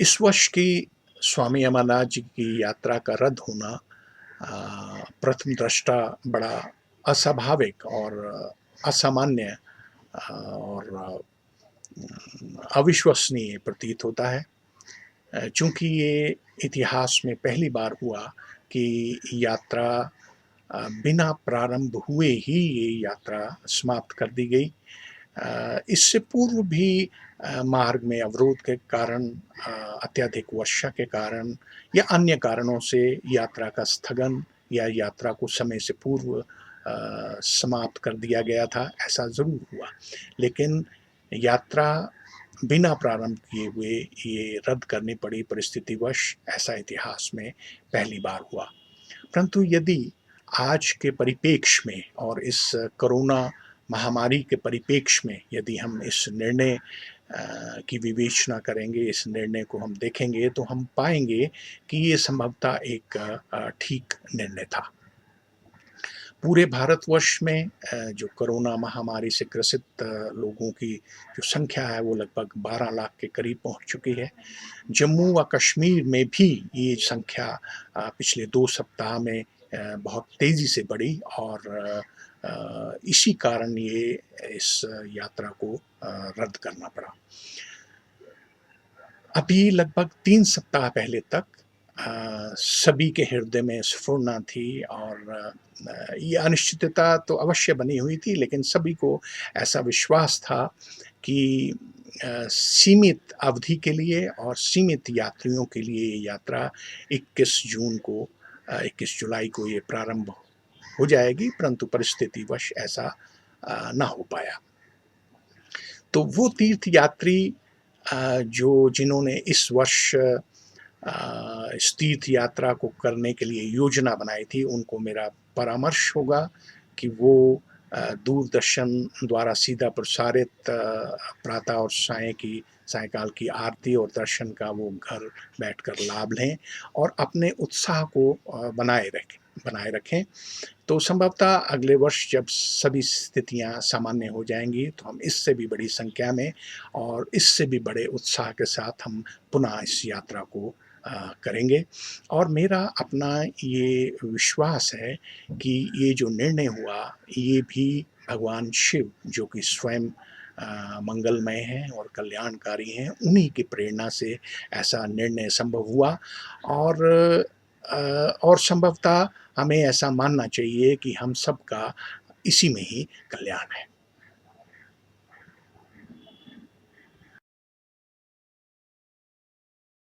इस वर्ष की स्वामी अमरनाथ जी की यात्रा का रद्द होना प्रथम दृष्टा बड़ा अस्वाभाविक और असामान्य और अविश्वसनीय प्रतीत होता है। चूँकि ये इतिहास में पहली बार हुआ कि यात्रा बिना प्रारंभ हुए ही ये यात्रा समाप्त कर दी गई। इससे पूर्व भी मार्ग में अवरोध के कारण, अत्यधिक वर्षा के कारण या अन्य कारणों से यात्रा का स्थगन या यात्रा को समय से पूर्व समाप्त कर दिया गया था, ऐसा ज़रूर हुआ। लेकिन यात्रा बिना प्रारंभ किए हुए ये रद्द करनी पड़ी परिस्थितिवश, ऐसा इतिहास में पहली बार हुआ। परंतु यदि आज के परिप्रेक्ष्य में और इस कोरोना महामारी के परिप्रेक्ष्य में यदि हम इस निर्णय की विवेचना करेंगे, इस निर्णय को हम देखेंगे, तो हम पाएँगे कि ये संभवतः एक ठीक निर्णय था। पूरे भारतवर्ष में जो कोरोना महामारी से ग्रसित लोगों की जो संख्या है वो लगभग 12 लाख के करीब पहुँच चुकी है। जम्मू व कश्मीर में भी ये संख्या पिछले 2 सप्ताह में बहुत तेज़ी से बढ़ी और इसी कारण ये इस यात्रा को रद्द करना पड़ा। अभी लगभग 3 सप्ताह पहले तक सभी के हृदय में स्फुरना थी और ये अनिश्चितता तो अवश्य बनी हुई थी, लेकिन सभी को ऐसा विश्वास था कि सीमित अवधि के लिए और सीमित यात्रियों के लिए ये यात्रा 21 जून को 21 जुलाई को ये प्रारंभ हो जाएगी, परंतु परिस्थितिवश ऐसा ना हो पाया। तो वो तीर्थयात्री जो जिन्होंने इस वर्ष इस तीर्थ यात्रा को करने के लिए योजना बनाई थी, उनको मेरा परामर्श होगा कि वो दूरदर्शन द्वारा सीधा प्रसारित प्रातः और सायंकाल की आरती और दर्शन का वो घर बैठकर लाभ लें और अपने उत्साह को बनाए रखें। तो संभवतः अगले वर्ष जब सभी स्थितियाँ सामान्य हो जाएँगी, तो हम इससे भी बड़ी संख्या में और इससे भी बड़े उत्साह के साथ हम पुनः इस यात्रा को करेंगे। और मेरा अपना ये विश्वास है कि ये जो निर्णय हुआ, ये भी भगवान शिव जो कि स्वयं मंगलमय हैं और कल्याणकारी हैं, उन्हीं की प्रेरणा से ऐसा निर्णय संभव हुआ और और संभवतः हमें ऐसा मानना चाहिए कि हम सबका इसी में ही कल्याण है।